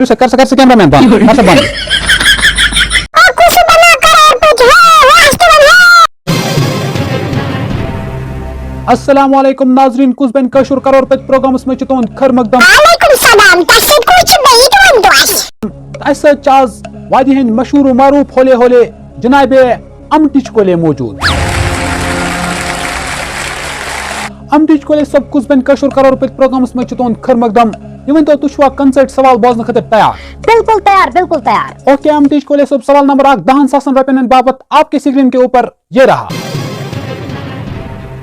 कर से camera man बंद कर से बंद अस्सलाम वालेकुम नाजरीन कुछ बन कशूर करोड़ पे प्रोग्रामस में तुन खर मकदम वालेकुम सलाम तशरीफ कुछ बेट वन दोस ऐसा चाज वादी हैं मशहूर मारूफ होले होले जनाबे अमटिच कोले मौजूद अमटिच कोले सब कुछ बन कशूर करोड़ पे प्रोग्रामस में तुन खर मकदम ये तो तुशवा कंसर्ट सवाल बोझने खतर तैयार बिल्कुल तैयार ओके अमटिच कोले सब सवाल नंबर 1 10,000 रुपए बाबत आपके स्क्रीन के ऊपर ये रहा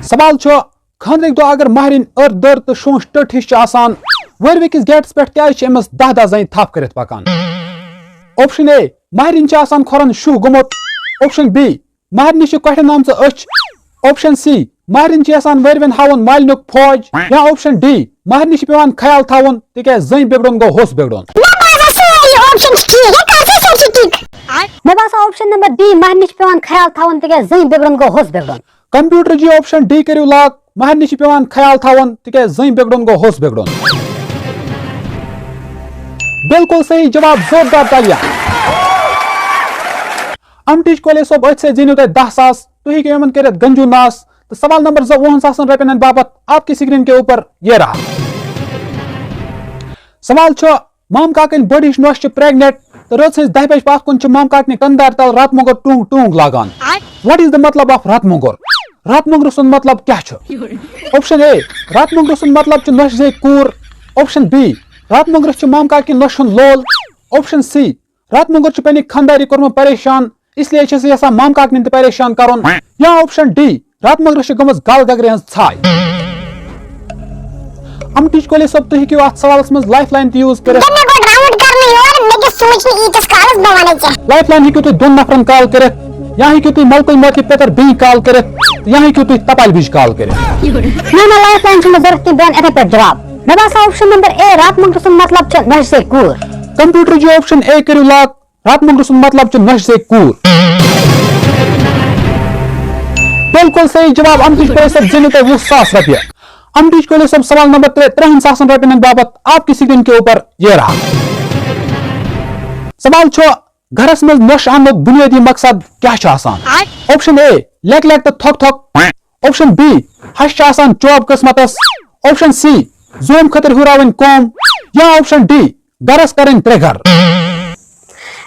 सवाल छो खानदर दो अगर महरिन अर दर तो शोश टट हिश आसान वर विकिस गेट्स पे क्या एमस 10 जन थप कर पकान ऑप्शन ए महरिन आसान खोरन शू गुमत ऑप्शन बी महरिन कठ नाम अच ऑप्शन सी महरिन आसान वरवन हावन मालिनुक फौज या ऑप्शन डी महरिन पेवान ख्याल थावन तिके जन बिगड़न गो होस बिगड़न मैं बासा ऑप्शन नंबर डी महरिन पेवान ख्याल थावन तिके जन बिगड़न गो होस बिगड़न कंप्यूटर जी ऑप्शन डी करू लाग महरिन पेवान ख्याल थावन तिके जन बिगड़न गो होस बिगड़न बिल्कुल सही जवाब जोरदार तालियां अमटिच कोले सब अथ से जीनो 10,000 तु ही यमन कर गंजू नास तो सवाल नंबर 20,000 रुपये बाबत आपकी स्क्रीन के ऊपर ये रहा सवाल छो माम काकन बड़ी नोश प्रेग्नेंट तो रोज 10 बजे पास कुन माम काकन कंदार तल रात मोगर टूंग टूंग लागान व्हाट इज द मतलब ऑफ रात मोगर सुन मतलब क्या छ ऑप्शन ए रात मोगर सुन मतलब छ नोश जे कूर ऑप्शन बी रात मोगर छ माम काकन नोशन लोल ऑप्शन सी रात मोगर छ पनी खंदारी करम परेशान इसलिए छ से ऐसा माम काकन ते परेशान करन या ऑप्शन डी रात मोगर छ गमस गाल गगरे हंस छाय हम टीच कोले सब तो ही क्यों सवालस में लाइफलाइन यूज करे लाइफलाइन ही क्यों तो दोन नफरन कॉल करे यहाँ ही क्यों तो मलकुल मोती पेतर बी कॉल करे यहाँ ही क्यों तो तपाल बीज कॉल करे मैं लाइफलाइन से जरूरत की बयान एते पर जवाब मैं बस ऑप्शन नंबर ए रात मोगर सुन मतलब छ नश से कूर कंप्यूटर जी ऑप्शन ए करू लाग रात मोगर सुन मतलब छ नश से कूर बिल्कुल सही जवाब अमटिच कोले सब जिन्हें 20,000 रुपये अमटिच कोले सब सवाल नंबर 53,000 रुपये बाबत आपकी स्क्रीन के ऊपर ये रहा सवाल छो घरस में नश आनुक बुनियादी मकसद क्या आसान ऑप्शन ए लेक लेक तो थक थक ऑप्शन बी हश आसान चौब किस्मतस ऑप्शन सी जोम खतर हुरावन कौम या ऑप्शन डी गरस करें ट्रिगर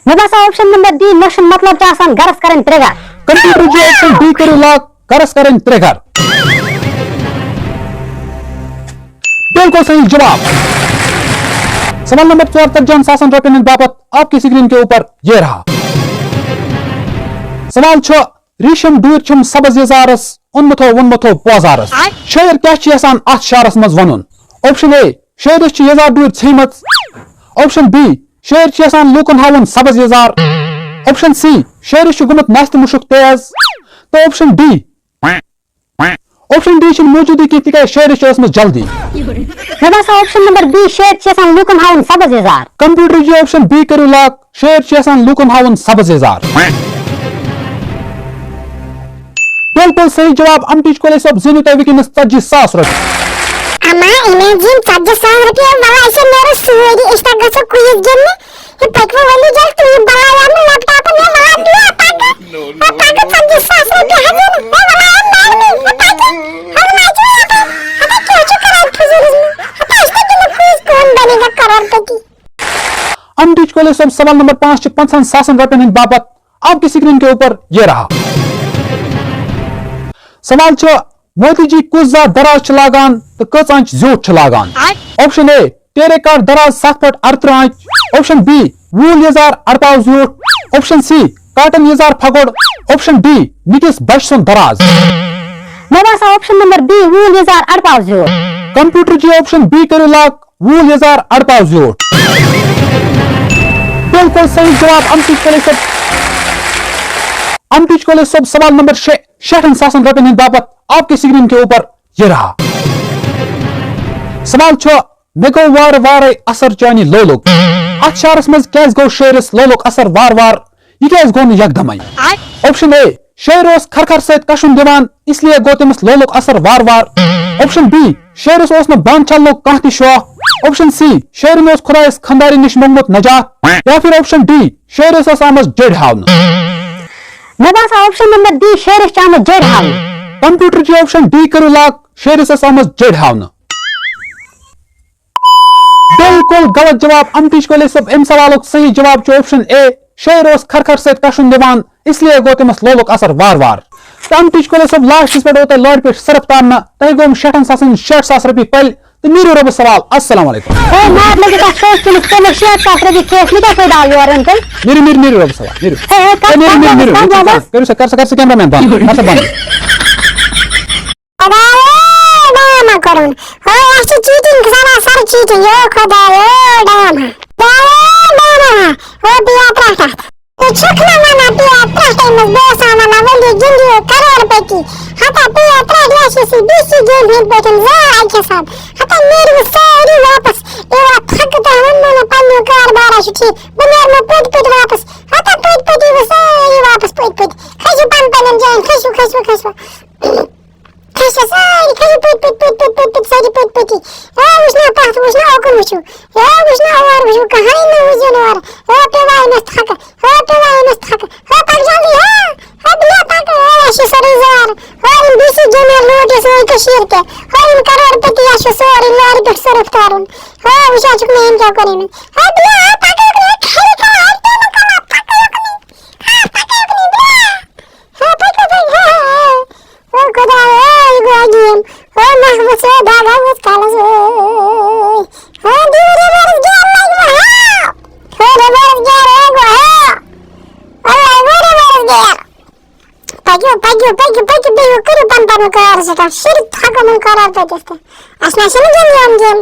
मैं बस ऑप्शन नंबर डी नशन मतलब आसान गरस करें ट्रिगर कंप्यूटर जी ऑप्शन डी करू लाग गरस करें ट्रिगर बिल्कुल सही जवाब सवाल नंबर 54,000 रुपये बाबत आपकी स्क्रीन के ऊपर ये रहा सवाल छो रेशम दूर छम सब्ज यजारस उन्मथो वनमथो पोजारस शायर क्या आसान अथ शारस मज वनुन ऑप्शन ए शायरस यजार दूर छमत ऑप्शन बी शायर आसान लूकन हावन सब्ज यजार ऑप्शन सी शायरस गुमत मस्त मुशुक तेज तो ऑप्शन डी मौजूदी की तिका शायर में जल्दी ऑप्शन नंबर बी शायर लूकन हावन सब्ज यजार कंप्यूटर जी ऑप्शन बी करू लाग शायर लूकन हावन सब्ज यजार बिल्कुल सही जवाब अमटिच कोले सब जिन्हें तो विकिन 40,000 रुपये अम्मा इमेजिन 40,000 रुपये वाला ऐसे मेरे सूरी इस्ता गसो क्विज गेम में ये पकवा वाली जल तू बनाया में लैपटॉप में मार दिया ताकत 40,000 रुपये हजर मैं बनाया नहीं ताकत हम ना जो अब क्यों करा फजूल में अब इसके लिए क्विज कौन बनेगा करोड़पति अमटिच कोले सब सवाल नंबर 5 55,000 रुपये बाबत आपकी स्क्रीन के ऊपर ये रहा सवाल छो मोदी जी कुछ दराज लागान तो कच आंच जोट लागान ऑप्शन ए तेरे कार दराज 7 foot 18 inch option B wool यजार 18 जोट ऑप्शन सी काटन यजार फगोड़ ऑप्शन डी निकिस बश सुन दराज मेरा सा ऑप्शन नंबर बी वूल यजार 18 जोट कंप्यूटर जी ऑप्शन बी करू लाग वूल यजार 18 जोट बिल्कुल सही जवाब अमटिच कोले सब सवाल नंबर 56,000 रुपये बाबत आपकी स्क्रीन के ऊपर ये रहा सवाल छो मे गो वार वार असर चानी लोलुक अथ शारस मज क्या गो शेरस लोलुक असर वार वार ये क्या गो यकदम ऑप्शन ए शेर खरखर सहित कशुन दिवान इसलिए गो तमिस लोलुक असर वार वार Option B, شیرس اوس نہ بانٛد چھلنُک کانٛہہ تہِ شوق. Option C, شیرن اوس خۄدایس خانٛدارِ نِش موٚنگمُت نجات. یا پھر Option D, شیرس ٲس آمٕژ جٔڑۍ ہاونہٕ. مےٚ باسان آپشن نمبر D شیرس چھِ آمٕژ جٔڑۍ ہاونہٕ. کمپیوٹر چہِ Option D کٔرِو لاک, شیرس ٲس آمٕژ جٔڑۍ ہاونہٕ. بالکل غلط جواب. امتیش کولے صٲب امہِ سوالُک صحیح جواب چھُ Option A, شیر اوس کھرکھر سۭتۍ کشُن دِوان, اس لیے گوٚو تٔمِس لولُک اثر وار وار. تہٕ امتیش کولے صٲب لاسٹس پٮ۪ٹھ تۄہہِ لورِ پٮ۪ٹھ صرف تارنہٕ, تۄہہِ گوٚو 60,000 رۄپیہِ پلہِ تہٕ نیٖرِو رۄبہٕ سوال. السلام علیکم. نیٖرِو رۄبہٕ سوال نیٖرِو کٔرِو سا کر سا کیمرا مین بند کر سا بند. کرُن اَسہِ چھِ چیٖٹِنٛگ گژھان سر چیٖٹِنٛگ خۄدایا ڈام بیا پرٛٮ۪تھ اَتھ ژٕ چھُکھ نہٕ وَنان بیا پرٛٮ۪تھ أمِس بہٕ اوسان وَنان ؤلِو گِنٛدِو کرور پٔتی ہتا بیا پرٛٮ۪تھ لَچھِ سی ڈی سی گیم ہِنٛدۍ پٲٹھۍ زاے حِساب ہتا نیٖرِو سٲری واپس یِوان تھکہٕ تۄہہِ ووٚنمو نہٕ پنٛنیو کاربارا چھُ ٹھیٖک بہٕ نیرمو پٔتۍ واپس ہتا پٔتۍ یِیِو سٲری واپس پٔتۍ کھٔسِو پنٕنٮ۪ن جاین کھٔسِو کھٔسِو سٲری کھٔسِو پٔتۍ سٲری پٔتی وٕچھنا پتھ وٕچھنا اوکُن وٕچھِو وٕچھنا اور وٕچھِو کٕہٕنۍ نہٕ وٕچھِو نہٕ اورٕ پیٚوان أمِس تھکہٕ پکھ جلدی بیا پکھ اَسہِ چھِ سورُے زار یِم ڈی سی جمیل لوٗٹہِ سٲنۍ کٔشیٖر تہِ یِم کرور پٔتی اَسہِ چھُ سورُے لارِ پٮ۪ٹھ صرف تارُن وٕچھان چھُکھ نہٕ أمۍ کیٛاہ کوٚر أمِس کار سٹارٹ شُرۍ تھکان کرور پٔتِس تہِ اَسہِ نہ چھُنہٕ گِنٛدُن گیم